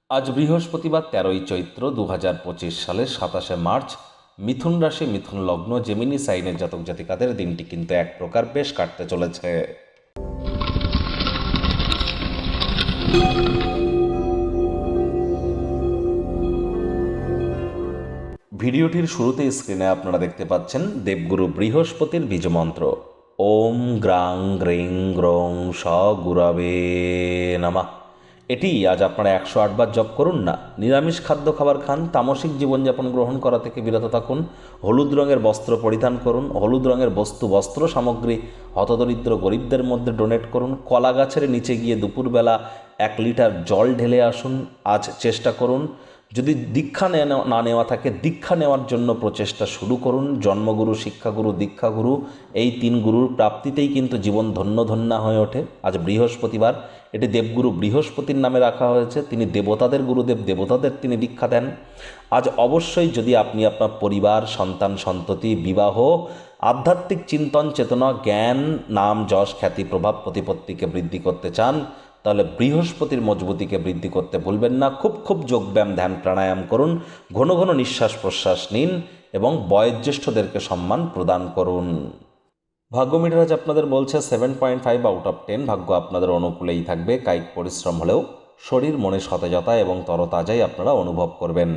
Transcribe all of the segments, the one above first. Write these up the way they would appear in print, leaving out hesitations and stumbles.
আজ বৃহস্পতিবার 13ই চৈত্র 2025 সালের 27শে মার্চ। মিথুন রাশি, মিথুন লগ্ন, জেমিনি সাইনের জাতক জাতিকাদের দিনটি কিন্তু এক প্রকার বেশ কাটতে চলেছে। ভিডিওটির শুরুতে স্ক্রিনে আপনারা দেখতে পাচ্ছেন দেবগুরু বৃহস্পতির বীজমন্ত্র ওম গ্রাং গ্রিং গ্রং স গুরবে নমঃ। এটি আজ আপনারা 108 বার জপ করুন না। নিরামিষ খাদ্য খাবার খান, তামসিক জীবনযাপন গ্রহণ করা থেকে বিরত থাকুন, হলুদ রঙের বস্ত্র পরিধান করুন, হলুদ রঙের বস্ত্র সামগ্রী হতদরিদ্র গরিবদের মধ্যে ডোনেট করুন, কলা গাছের নিচে গিয়ে দুপুরবেলা 1 লিটার জল ঢেলে আসুন। আজ চেষ্টা করুন, যদি দীক্ষা না নেওয়া থাকে দীক্ষা নেওয়ার জন্য প্রচেষ্টা শুরু করুন। জন্মগুরু, শিক্ষাগুরু, দীক্ষাগুরু এই 3 গুরুর প্রাপ্তিতেই কিন্তু জীবন ধন্য ধন্যা হয়ে ওঠে। আজ বৃহস্পতিবার, এটি দেবগুরু বৃহস্পতির নামে রাখা হয়েছে। তিনি দেবতাদের গুরুদেব, দেবতাদের তিনি দীক্ষা দেন। আজ অবশ্যই যদি আপনি আপনার পরিবার, সন্তান সন্ততি, বিবাহ, আধ্যাত্মিক চিন্তন চেতনা, জ্ঞান, নাম, যশ, খ্যাতি, প্রভাব, প্রতিপত্তিকে বৃদ্ধি করতে চান, তাহলে বৃহস্পতির মজবুতিকে বৃদ্ধি করতে ভুলবেন না। খুব যোগব্যায়াম, ধ্যান, প্রাণায়াম করুন, ঘন ঘন নিঃশ্বাস প্রশ্বাস নিন এবং বয়োজ্যেষ্ঠদেরকে সম্মান প্রদান করুন। ভাগ্য মিটার আজ আপনাদের বলছে 7.5 আউট অফ 10। ভাগ্য আপনাদের অনুকূলেই থাকবে। কায়িক পরিশ্রম হলেও শরীর মনে সতেজতা এবং তরতাজাই আপনারা অনুভব করবেন।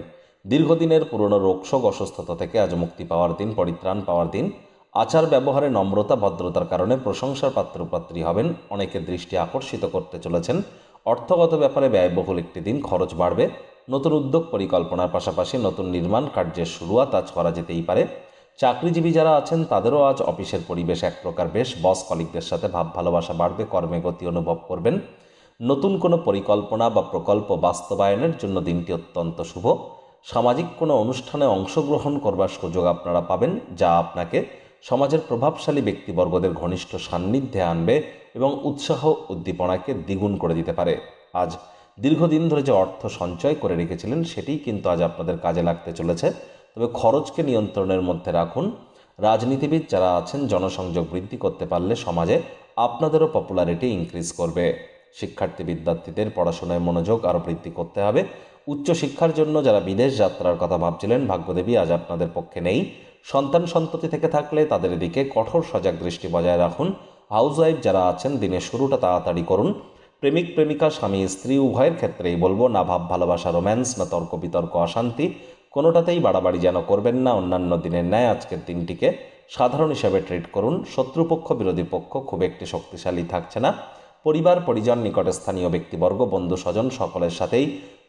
দীর্ঘদিনের পুরনো রোগশোক, অসুস্থতা থেকে আজ মুক্তি পাওয়ার দিন, পরিত্রাণ পাওয়ার দিন। আচার ব্যবহারে নম্রতা, ভদ্রতার কারণে প্রশংসার পাত্রপাত্রী হবেন। অনেকের দৃষ্টি আকর্ষিত করতে চলেছেন। অর্থগত ব্যাপারে ব্যয়বহুল একটি দিন, খরচ বাড়বে। নতুন উদ্যোগ পরিকল্পনার পাশাপাশি নতুন নির্মাণ কার্যের শুরুয়াত আজ করা যেতেই পারে। চাকরিজীবী যারা আছেন তাদেরও আজ অফিসের পরিবেশ এক প্রকার বেশ। বস কলিগদের সাথে ভাব ভালোবাসা বাড়বে, কর্মে গতি অনুভব করবেন। নতুন কোনো পরিকল্পনা বা প্রকল্প বাস্তবায়নের জন্য দিনটি অত্যন্ত শুভ। সামাজিক কোনো অনুষ্ঠানে অংশগ্রহণ করবার সুযোগ আপনারা পাবেন, যা আপনাকে সমাজের প্রভাবশালী ব্যক্তিবর্গদের ঘনিষ্ঠ সান্নিধ্যে আনবে এবং উৎসাহ উদ্দীপনাকে দ্বিগুণ করে দিতে পারে। আজ দীর্ঘদিন ধরে যে অর্থ সঞ্চয় করে রেখেছিলেন সেটিই কিন্তু আজ আপনাদের কাজে লাগতে চলেছে। তবে খরচকে নিয়ন্ত্রণের মধ্যে রাখুন। রাজনীতিবিদ যারা আছেন জনসংযোগ বৃদ্ধি করতে পারলে সমাজে আপনাদেরও পপুলারিটি ইনক্রিজ করবে। শিক্ষার্থী বিদ্যার্থীদের পড়াশোনায় মনোযোগ আরও বৃদ্ধি করতে হবে। উচ্চশিক্ষার জন্য যারা বিদেশ যাত্রার কথা ভাবছিলেন, ভাগ্যদেবী আজ আপনাদের পক্ষে নেই। সন্তান সন্ততি থেকে থাকলে তাদের দিকে কঠোর সজাগ দৃষ্টি বজায় রাখুন। হাউসওয়াইফ যারা আছেন দিনের শুরুটা তাড়াতাড়ি করুন। প্রেমিক প্রেমিকা, স্বামী স্ত্রী উভয়ের ক্ষেত্রেই বলবো, না ভাব ভালোবাসা, রোম্যান্স, না তর্ক বিতর্ক, অশান্তি, কোনোটাতেই বাড়াবাড়ি যেন করবেন না। অন্যান্য দিনের ন্যায় আজকের দিনটিকে সাধারণ হিসাবে ট্রিট করুন। শত্রুপক্ষ, বিরোধী পক্ষ খুব একটি শক্তিশালী থাকছে না। পরিবার, পরিজন, নিকটে স্থানীয় ব্যক্তিবর্গ, বন্ধু স্বজন সকলের সাথেই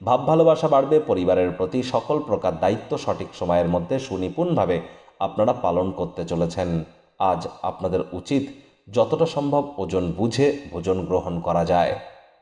ভাব ভালোবাসা বাড়বে। পরিবারের প্রতি সকল প্রকার দায়িত্ব সঠিক সময়ের মধ্যে সুনিপুণভাবে আপনারা পালন করতে চলেছেন। আজ আপনাদের উচিত যতটা সম্ভব ওজন বুঝে ভোজন গ্রহণ করা যায়।